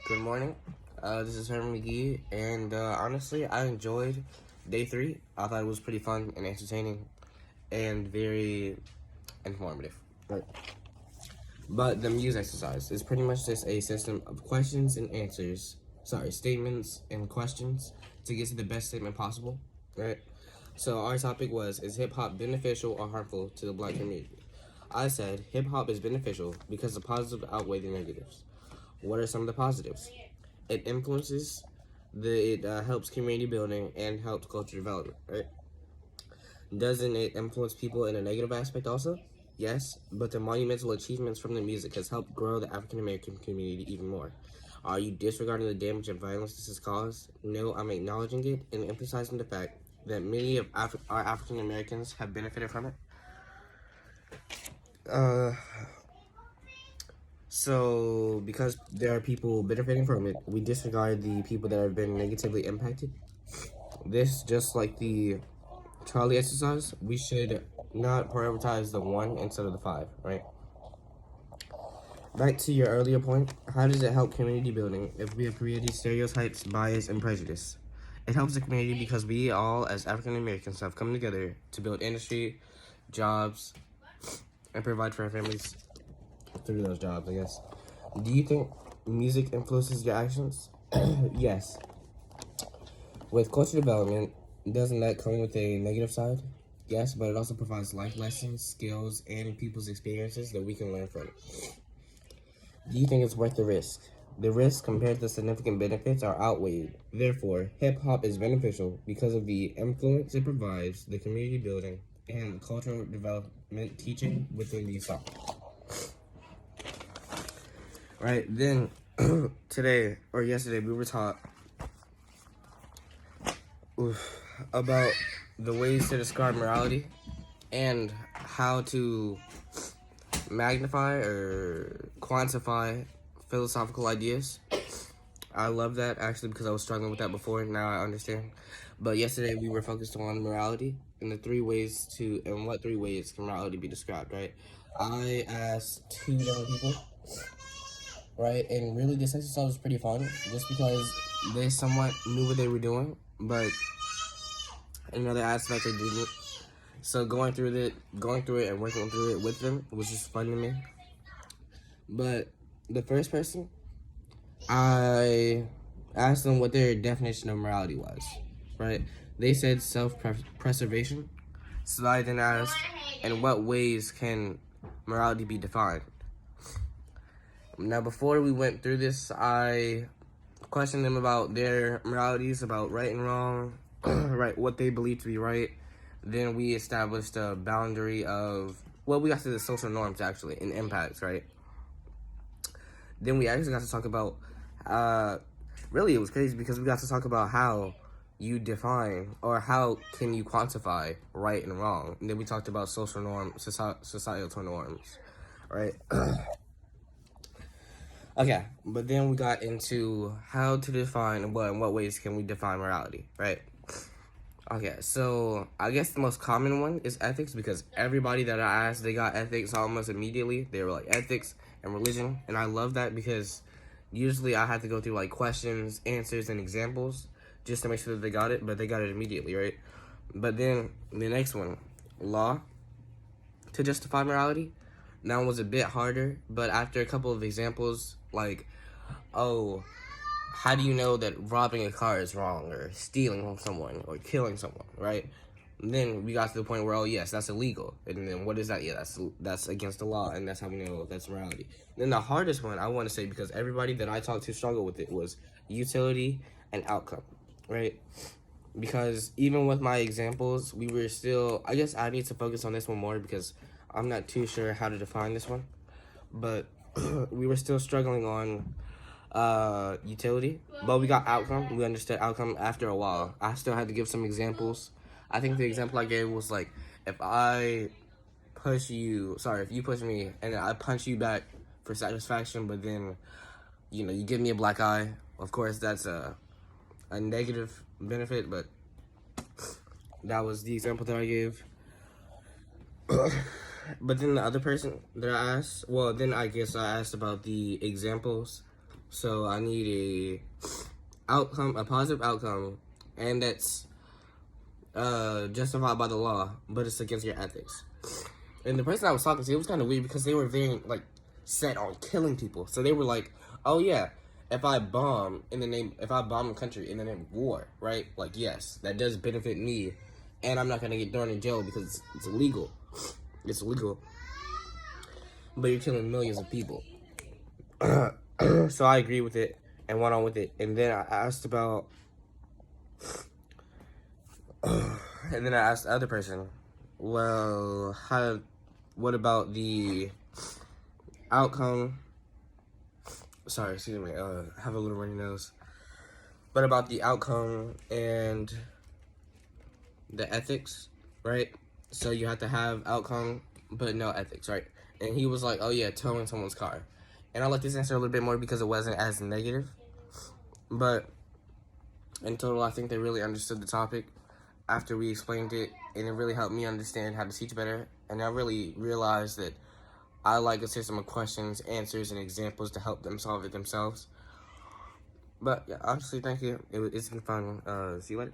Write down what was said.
Good morning. This is Herman McGee, and honestly, I enjoyed day 3. I thought it was pretty fun and entertaining and very informative. Right. But the muse exercise is pretty much just a system of questions and answers. Statements and questions to get to the best statement possible. Right. So our topic was: is hip hop beneficial or harmful to the black community? I said hip hop is beneficial because the positives outweigh the negatives. What are some of the positives? It influences, it helps community building and helps culture development, right? Doesn't it influence people in a negative aspect also? Yes, but the monumental achievements from the music has helped grow the African American community even more. Are you disregarding the damage and violence this has caused? No, I'm acknowledging it and emphasizing the fact that many of our African Americans have benefited from it. So, because there are people benefiting from it, we disregard the people that have been negatively impacted. This, just like the Charlie exercise, we should not prioritize the 1 instead of the 5, right? Back to your earlier point, how does it help community building if we have created stereotypes, bias, and prejudice? It helps the community because we all, as African Americans, have come together to build industry, jobs, and provide for our families through those jobs, I guess. Do you think music influences your actions? Yes. With culture development, doesn't that come with a negative side? Yes, but it also provides life lessons, skills, and people's experiences that we can learn from. Do you think it's worth the risk? The risks compared to the significant benefits are outweighed. Therefore, hip-hop is beneficial because of the influence it provides, the community building, and cultural development teaching within these songs. Right, then today or yesterday we were taught about the ways to describe morality and how to magnify or quantify philosophical ideas. I love that actually because I was struggling with that before. Now I understand. But yesterday we were focused on morality and what 3 ways can morality be described, right? I asked 2 different people, right? And really this exercise was pretty fun just because they somewhat knew what they were doing, but in another aspect they didn't. So going through it and working through it with them was just fun to me. But the first person, I asked them what their definition of morality was, right? They said self-preservation. So I then asked, in what ways can morality be defined? Now, before we went through this, I questioned them about their moralities, about right and wrong, right, what they believe to be right. Then we established a boundary of, we got to the social norms actually and impacts, right? Then we actually got to talk about, really it was crazy because we got to talk about how you define or how can you quantify right and wrong. And then we talked about social norms, societal norms, right? Okay, but then we got into how to define in what ways can we define morality, right? Okay, so I guess the most common one is ethics because everybody that I asked, they got ethics almost immediately. They were like ethics and religion, and I love that because usually I have to go through like questions, answers, and examples just to make sure that they got it, but they got it immediately, right? But then the next one, law to justify morality. That one was a bit harder, but after a couple of examples, like, how do you know that robbing a car is wrong or stealing from someone or killing someone, right? And then we got to the point where, yes, that's illegal. And then what is that? Yeah, that's against the law, and that's how we know that's morality. And then the hardest one, I want to say, because everybody that I talked to struggled with it, was utility and outcome, right? Because even with my examples, we were still, I guess I need to focus on this one more because I'm not too sure how to define this one. But we were still struggling on utility, but we got outcome. We understood outcome after a while. I still had to give some examples. I think the example I gave was like, if you push me and I punch you back for satisfaction, but then, you give me a black eye. Of course, that's a negative benefit, but that was the example that I gave. But then the other person that I asked, then I guess I asked about the examples So I need a positive outcome, and that's justified by the law, but it's against your ethics. And the person I was talking to, it was kind of weird because they were very like set on killing people. So they were like, "Oh yeah, if I bomb a country in the name of war, right? Like yes, that does benefit me, and I'm not gonna get thrown in jail because it's illegal. It's illegal, but you're killing millions of people." So I agree with it and went on with it. And then I asked about, and then I asked the other person, well, what about the outcome? Sorry, excuse me, I have a little runny nose. What about the outcome and the ethics, right? So you have to have outcome, but no ethics, right? And he was like, oh yeah, towing someone's car. And I like this answer a little bit more because it wasn't as negative. But in total, I think they really understood the topic after we explained it, and it really helped me understand how to teach better. And I really realized that I like a system of questions, answers, and examples to help them solve it themselves. But yeah, honestly, thank you. It's been fun. See you later.